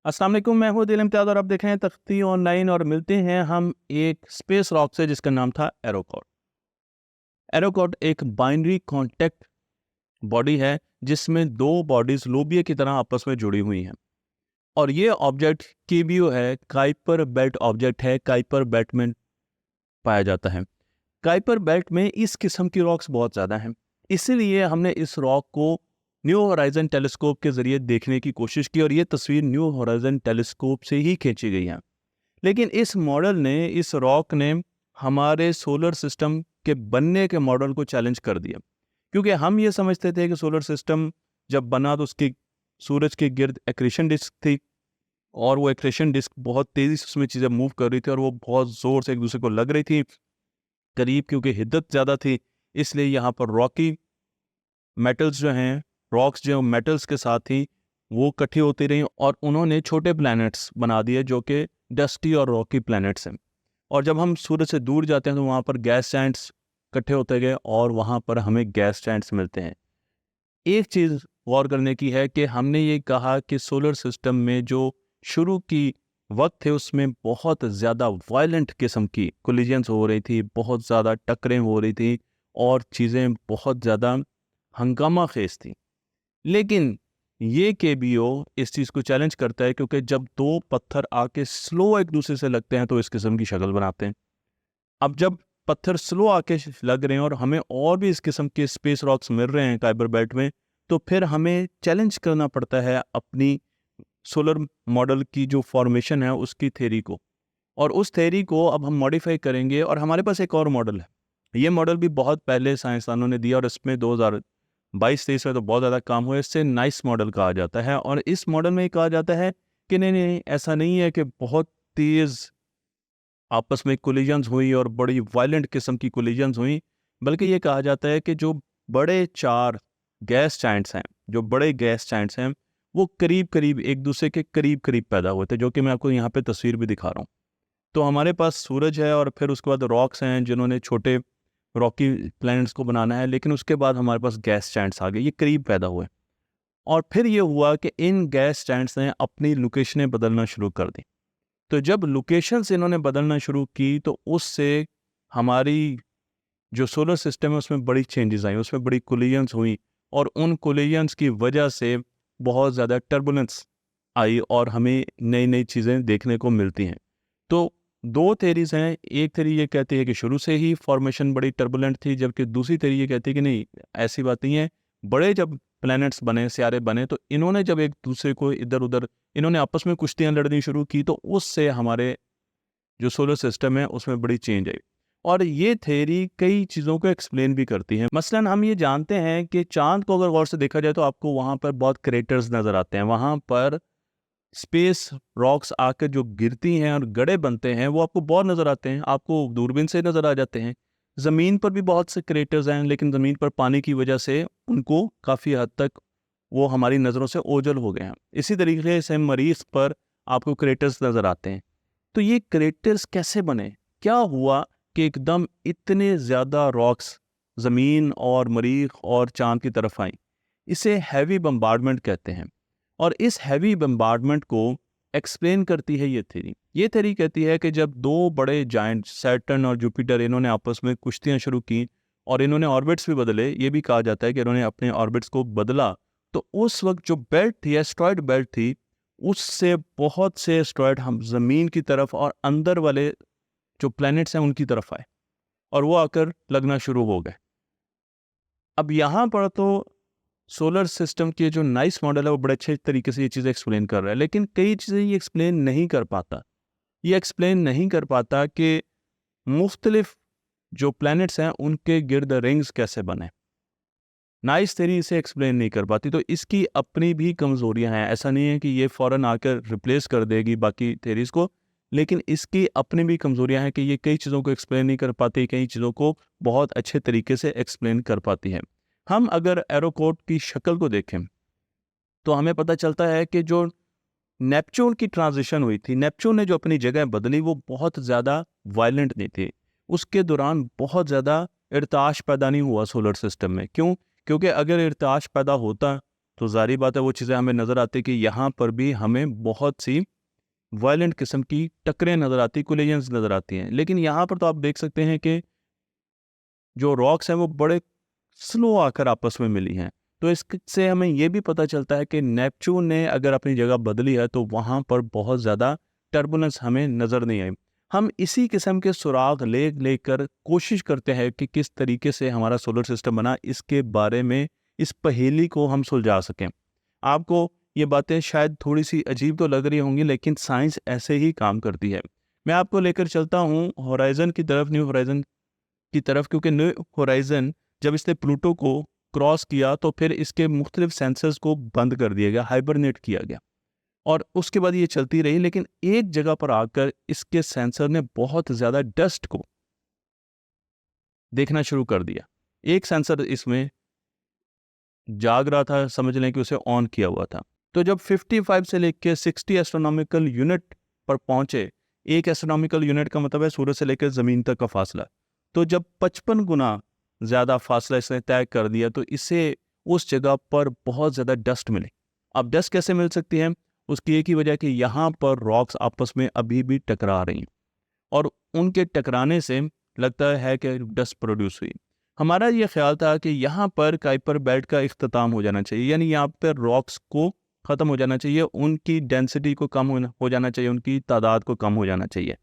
अस्सलाम वालेकुम, मैं हूं दिल इम्तियाज़ और आप देख रहे हैं तख्ती ऑनलाइन और मिलते हैं हम एक स्पेस रॉक से जिसका नाम था एरोकॉट। एरोकॉट एक बाइनरी कॉन्टैक्ट बॉडी है जिसमें दो बॉडीज लोबिया की तरह आपस में जुड़ी हुई हैं और ये ऑब्जेक्ट केबीओ है, काइपर बेल्ट ऑब्जेक्ट है। काइपर बेल्ट में पाया जाता है। काइपर बेल्ट में इस किस्म की रॉक्स बहुत ज़्यादा हैं, इसीलिए हमने इस रॉक को न्यू होराइजन टेलीस्कोप के ज़रिए देखने की कोशिश की और ये तस्वीर न्यू होराइजन टेलीस्कोप से ही खींची गई है। लेकिन इस मॉडल ने, इस रॉक ने हमारे सोलर सिस्टम के बनने के मॉडल को चैलेंज कर दिया, क्योंकि हम ये समझते थे कि सोलर सिस्टम जब बना तो उसकी सूरज के गिर्द एक्रेशन डिस्क थी और वो एक्रेशन डिस्क बहुत तेज़ी से उसमें चीज़ें मूव कर रही थी और वो बहुत ज़ोर से एक दूसरे को लग रही थी करीब, क्योंकि हिद्दत ज़्यादा थी। इसलिए यहाँ पर रॉकी मेटल्स जो हैं, रॉक्स जो मेटल्स के साथ ही वो इकट्ठी होती रही और उन्होंने छोटे प्लैनेट्स बना दिए जो कि डस्टी और रॉकी प्लैनेट्स हैं। और जब हम सूरज से दूर जाते हैं तो वहाँ पर गैस जायंट्स इकट्ठे होते गए और वहाँ पर हमें गैस जायंट्स मिलते हैं। एक चीज़ गौर करने की है कि हमने ये कहा कि सोलर सिस्टम में जो शुरू की वक्त थे उसमें बहुत ज़्यादा वायलेंट किस्म की कोलिजन्स हो रही थी, बहुत ज़्यादा टक्करें हो रही थी और चीज़ें बहुत ज़्यादा हंगामा खेज थी। लेकिन ये केबीओ इस चीज़ को चैलेंज करता है, क्योंकि जब दो पत्थर आके स्लो एक दूसरे से लगते हैं तो इस किस्म की शक्ल बनाते हैं। अब जब पत्थर स्लो आके लग रहे हैं और हमें और भी इस किस्म के स्पेस रॉक्स मिल रहे हैं काइबर बेल्ट में, तो फिर हमें चैलेंज करना पड़ता है अपनी सोलर मॉडल की जो फॉर्मेशन है उसकी थ्योरी को, और उस थ्योरी को अब हम मॉडिफाई करेंगे। और हमारे पास एक और मॉडल है, ये मॉडल भी बहुत पहले साइंसदानों ने दिया और इसमें 2022-23 में तो बहुत ज़्यादा काम हुआ। इससे नाइस मॉडल कहा जाता है और इस मॉडल में ये कहा जाता है कि नहीं नहीं, ऐसा नहीं है कि बहुत तेज़ आपस में कोलिजन्स हुई और बड़ी वायलेंट किस्म की कोलिजन्स हुई, बल्कि ये कहा जाता है कि जो बड़े चार गैस जायंट्स हैं, जो बड़े गैस जायंट्स हैं, वो करीब करीब एक दूसरे के करीब करीब पैदा हुए थे, जो कि मैं आपको यहाँ पे तस्वीर भी दिखा रहा हूँ। तो हमारे पास सूरज है और फिर उसके बाद रॉक्स हैं जिन्होंने छोटे रॉकी प्लैनेट्स को बनाना है, लेकिन उसके बाद हमारे पास गैस जायंट्स आ गए, ये करीब पैदा हुए। और फिर ये हुआ कि इन गैस जायंट्स ने अपनी लोकेशनें बदलना शुरू कर दी। तो जब लोकेशंस इन्होंने बदलना शुरू की तो उससे हमारी जो सोलर सिस्टम है उसमें बड़ी चेंजेस आई, उसमें बड़ी कोलिजन्स हुई और उन कोलिजन्स की वजह से बहुत ज़्यादा टर्बुलेंस आई और हमें नई नई चीज़ें देखने को मिलती हैं। तो दो थेरीज हैं, एक थेरी ये कहती है कि शुरू से ही फॉर्मेशन बड़ी टर्बुलेंट थी, जबकि दूसरी थेरी ये कहती है कि नहीं, ऐसी बात नहीं है। बड़े जब प्लैनेट्स बने, सियारे बने, तो इन्होंने जब एक दूसरे को इधर उधर इन्होंने आपस में कुश्तियां लड़नी शुरू की तो उससे हमारे जो सोलर सिस्टम है उसमें बड़ी चेंज आई। और ये थ्योरी कई चीज़ों को एक्सप्लेन भी करती है। मसलन हम ये जानते हैं कि चांद को अगर गौर से देखा जाए तो आपको वहाँ पर बहुत क्रेटर्स नज़र आते हैं, वहाँ पर स्पेस रॉक्स आकर जो गिरती हैं और गड्ढे बनते हैं वो आपको बहुत नज़र आते हैं, आपको दूरबीन से नज़र आ जाते हैं। ज़मीन पर भी बहुत से क्रेटर्स हैं, लेकिन ज़मीन पर पानी की वजह से उनको काफ़ी हद तक वो हमारी नज़रों से ओझल हो गए हैं। इसी तरीके से मरीख पर आपको क्रेटर्स नज़र आते हैं। तो ये क्रेटर्स कैसे बने? क्या हुआ कि एकदम इतने ज़्यादा रॉक्स ज़मीन और मरीख और चाँद की तरफ आईं? इसे हैवी बम्बार्डमेंट कहते हैं और इस हैवी बम्बार्डमेंट को एक्सप्लेन करती है ये थ्योरी। ये थ्योरी कहती है कि जब दो बड़े जायंट सैटर्न और जुपिटर इन्होंने आपस में कुश्तियाँ शुरू की और इन्होंने ऑर्बिट्स भी बदले, ये भी कहा जाता है कि इन्होंने अपने ऑर्बिट्स को बदला, तो उस वक्त जो बेल्ट थी, एस्ट्रॉयड बेल्ट थी, उससे बहुत से एस्ट्रॉयड हम ज़मीन की तरफ और अंदर वाले जो प्लैनेट्स हैं उनकी तरफ आए और वो आकर लगना शुरू हो गए। अब यहाँ पर तो सोलर सिस्टम के जो नाइस मॉडल है वो बड़े अच्छे तरीके से ये चीज़ें एक्सप्लेन कर रहा है, लेकिन कई चीज़ें ये एक्सप्लेन नहीं कर पाता। ये एक्सप्लेन नहीं कर पाता कि मुख्तलिफ जो प्लैनेट्स हैं उनके गिर्द रिंग्स कैसे बने। नाइस थ्योरी इसे एक्सप्लेन नहीं कर पाती, तो इसकी अपनी भी कमज़ोरियां हैं। ऐसा नहीं है कि ये फ़ौरन आकर रिप्लेस कर देगी बाकी थ्योरीज़ को, लेकिन इसकी अपनी भी कमज़ोरियां हैं कि ये कई चीज़ों को एक्सप्लेन नहीं कर पाती, कई चीज़ों को बहुत अच्छे तरीके से एक्सप्लेन कर पाती है। हम अगर एरोकोट की शक्ल को देखें तो हमें पता चलता है कि जो नेपच्यून की ट्रांजिशन हुई थी, नेपच्यून ने जो अपनी जगह बदली वो बहुत ज़्यादा वायलेंट नहीं थी। उसके दौरान बहुत ज़्यादा इर्ताश पैदा नहीं हुआ सोलर सिस्टम में। क्यों? क्योंकि अगर इर्ताश पैदा होता तो ज़ाहिर बात है वो चीज़ें हमें नज़र आती कि यहाँ पर भी हमें बहुत सी वायलेंट किस्म की टक्करें नज़र आती, कोलिजन्स नज़र आती हैं। लेकिन यहाँ पर तो आप देख सकते हैं कि जो रॉक्स हैं वो बड़े स्लो आकर आपस में मिली हैं। तो इससे हमें ये भी पता चलता है कि नेपच्यून ने अगर अपनी जगह बदली है तो वहाँ पर बहुत ज़्यादा टर्बुलेंस हमें नज़र नहीं आई। हम इसी किस्म के सुराग लेकर कोशिश करते हैं कि किस तरीके से हमारा सोलर सिस्टम बना, इसके बारे में इस पहेली को हम सुलझा सकें। आपको ये बातें शायद थोड़ी सी अजीब तो लग रही होंगी, लेकिन साइंस ऐसे ही काम करती है। मैं आपको लेकर चलता हूँ होराइजन की तरफ, न्यू होराइजन की तरफ, क्योंकि न्यू होराइजन जब इसने प्लूटो को क्रॉस किया तो फिर इसके मुख्तलिफ सेंसर्स को बंद कर दिया गया, हाइबरनेट किया गया, और उसके बाद ये चलती रही। लेकिन एक जगह पर आकर इसके सेंसर ने बहुत ज़्यादा डस्ट को देखना शुरू कर दिया। एक सेंसर इसमें जाग रहा था, समझ लें कि उसे ऑन किया हुआ था। तो जब 55 से लेकर 60 एस्ट्रोनॉमिकल यूनिट पर पहुंचे, एक एस्ट्रोनॉमिकल यूनिट का मतलब है सूरज से लेकर ज़मीन तक का फासला, तो जब 55 गुना ज़्यादा फासला इसने तय कर दिया तो इसे उस जगह पर बहुत ज़्यादा डस्ट मिली। अब डस्ट कैसे मिल सकती है? उसकी एक ही वजह कि यहाँ पर रॉक्स आपस में अभी भी टकरा रही हैं, और उनके टकराने से लगता है कि डस्ट प्रोड्यूस हुई। हमारा ये ख्याल था कि यहाँ पर काइपर बेल्ट का इख्तिताम हो जाना चाहिए, यानी यहाँ पर रॉक्स को ख़त्म हो जाना चाहिए, उनकी डेंसिटी को कम हो जाना चाहिए, उनकी तादाद को कम हो जाना चाहिए।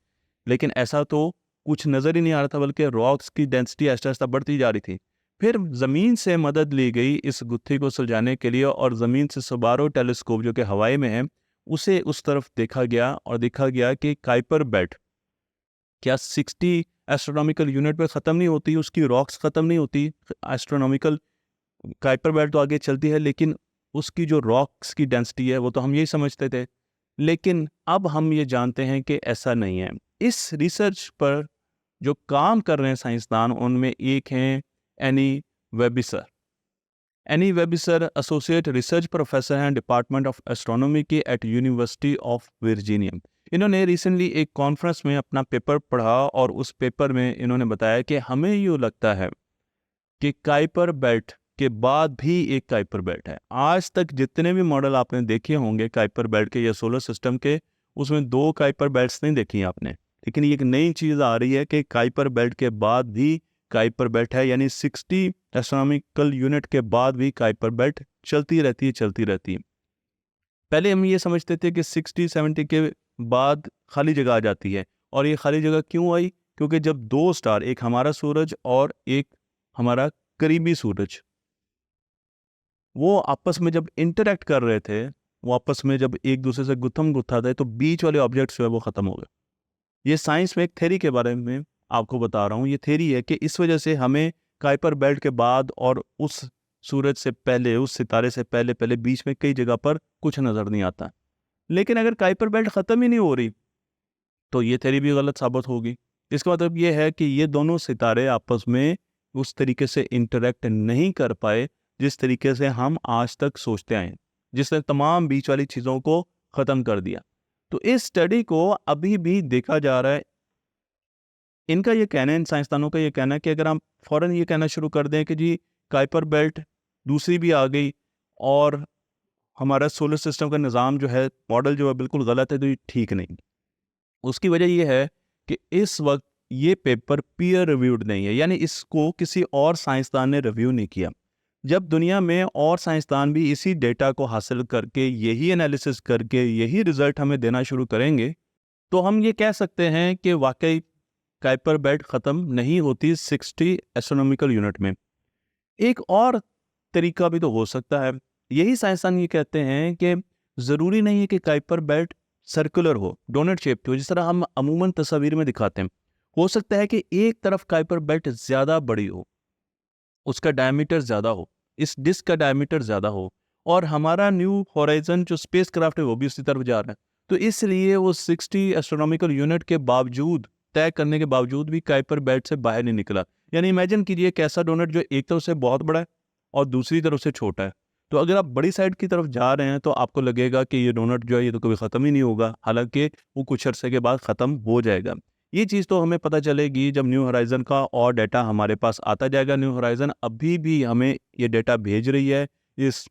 लेकिन ऐसा तो कुछ नज़र ही नहीं आ रहा था, बल्कि रॉक्स की डेंसिटी आहिस्ता आहिस्ता बढ़ती जा रही थी। फिर ज़मीन से मदद ली गई इस गुत्थी को सुलझाने के लिए, और ज़मीन से सबारो टेलीस्कोप जो कि हवाई में है उसे उस तरफ देखा गया, और देखा गया कि काइपर बेल्ट क्या 60 एस्ट्रोनॉमिकल यूनिट पर ख़त्म नहीं होती, उसकी रॉक्स ख़त्म नहीं होती। एस्ट्रोनॉमिकल काइपर बेल्ट तो आगे चलती है, लेकिन उसकी जो रॉक्स की डेंसिटी है वो तो हम यही समझते थे। लेकिन अब हम ये जानते हैं कि ऐसा नहीं है। इस रिसर्च पर जो काम कर रहे हैं साइंसदान, उनमें एक हैं Anne Verbiscer. Anne Verbiscer associate research professor हैं डिपार्टमेंट ऑफ एस्ट्रोनॉमी के एट यूनिवर्सिटी ऑफ वर्जीनिया। इन्होंने रिसेंटली एक कॉन्फ्रेंस में अपना पेपर पढ़ा, और उस पेपर में इन्होंने बताया कि हमें यूँ लगता है कि काइपर बेल्ट के बाद भी एक काइपर बेल्ट है। आज तक जितने भी मॉडल आपने देखे होंगे काइपर बेल्ट के या सोलर सिस्टम के, उसमें 2 काइपर बेल्ट्स नहीं देखी आपने। लेकिन ये एक नई चीज़ आ रही है कि काइपर बेल्ट के बाद भी काइपर बेल्ट है, यानी 60 एस्ट्रोनॉमिकल यूनिट के बाद भी काइपर बेल्ट चलती रहती है, चलती रहती है। पहले हम ये समझते थे कि 60-70 के बाद खाली जगह आ जाती है, और ये खाली जगह क्यों आई? क्योंकि जब 2 स्टार, एक हमारा सूरज और एक हमारा करीबी सूरज, वो आपस में जब इंटरेक्ट कर रहे थे, वो आपस में जब एक दूसरे से गुत्थम गुत्था थे, तो बीच वाले ऑब्जेक्ट्स जो है वो ख़त्म हो गए। ये साइंस में एक थ्योरी के बारे में आपको बता रहा हूँ। ये थ्योरी है कि इस वजह से हमें काइपर बेल्ट के बाद और उस सूरज से पहले, उस सितारे से पहले पहले बीच में कई जगह पर कुछ नज़र नहीं आता। लेकिन अगर काइपर बेल्ट ख़त्म ही नहीं हो रही तो ये थ्योरी भी गलत साबित होगी। इसका मतलब ये है कि ये दोनों सितारे आपस में उस तरीके से इंटरेक्ट नहीं कर पाए जिस तरीके से हम आज तक सोचते आए, जिसने तमाम बीच वाली चीज़ों को ख़त्म कर दिया। तो इस स्टडी को अभी भी देखा जा रहा है। इनका ये कहना है, इन साइंसदानों का ये कहना है कि अगर हम फ़ौरन ये कहना शुरू कर दें कि जी काइपर बेल्ट दूसरी भी आ गई और हमारा सोलर सिस्टम का निज़ाम जो है, मॉडल जो है बिल्कुल गलत है, तो ये ठीक नहीं। उसकी वजह ये है कि इस वक्त ये पेपर पीयर रिव्यूड नहीं है, यानी इसको किसी और साइंसदान ने रिव्यू नहीं किया। जब दुनिया में और साइंसदान भी इसी डेटा को हासिल करके, यही एनालिसिस करके, यही रिजल्ट हमें देना शुरू करेंगे, तो हम ये कह सकते हैं कि वाकई काइपर बेल्ट ख़त्म नहीं होती 60 एस्ट्रोनॉमिकल यूनिट में। एक और तरीका भी तो हो सकता है। यही साइंसदान ये कहते हैं कि ज़रूरी नहीं है कि काइपर बेल्ट सर्कुलर हो, डोनट शेप की हो, जिस तरह हम अमूमन तस्वीर में दिखाते हैं। हो सकता है कि एक तरफ काइपर बेल्ट ज़्यादा बड़ी हो, उसका डायमीटर ज़्यादा हो, इस डिस्क का डायमीटर ज़्यादा हो, और हमारा न्यू होराइजन जो स्पेस क्राफ्ट है वो भी उसी तरफ जा रहा है। तो इसलिए वो 60 एस्ट्रोनॉमिकल यूनिट के बावजूद, तय करने के बावजूद भी काइपर बेल्ट से बाहर नहीं निकला। यानी इमेजिन कीजिए एक ऐसा डोनट जो एक तरफ से बहुत बड़ा है और दूसरी तरफ से छोटा है। तो अगर आप बड़ी साइड की तरफ जा रहे हैं तो आपको लगेगा कि ये डोनट जो है ये तो कभी ख़त्म ही नहीं होगा, हालांकि वो कुछ अरसे के बाद ख़त्म हो जाएगा। ये चीज़ तो हमें पता चलेगी जब न्यू होराइजन का और डेटा हमारे पास आता जाएगा। न्यू होराइजन अभी भी हमें ये डेटा भेज रही है। इस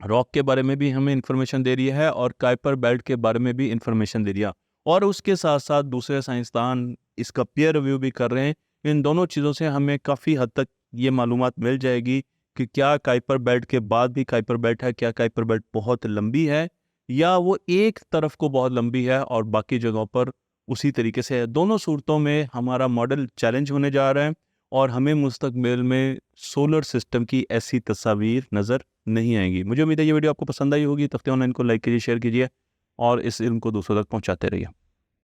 रॉक के बारे में भी हमें इंफॉर्मेशन दे रही है और काइपर बेल्ट के बारे में भी इंफॉर्मेशन दे रही है, और उसके साथ साथ दूसरे साइंसदान इसका पीयर रिव्यू भी कर रहे हैं। इन दोनों चीज़ों से हमें काफ़ी हद तक ये मालूमात मिल जाएगी कि क्या काइपर बेल्ट के बाद भी काइपर बेल्ट है, क्या काइपर बेल्ट बहुत लंबी है या वो एक तरफ को बहुत लंबी है और बाकी जगहों पर उसी तरीके से है। दोनों सूरतों में हमारा मॉडल चैलेंज होने जा रहा है और हमें मुस्तकबिल में सोलर सिस्टम की ऐसी तस्वीर नज़र नहीं आएगी। मुझे उम्मीद है ये वीडियो आपको पसंद आई होगी। तख्ते ऑनलाइन को लाइक कीजिए, शेयर कीजिए और इस इल्म को दूसरों तक पहुंचाते रहिए।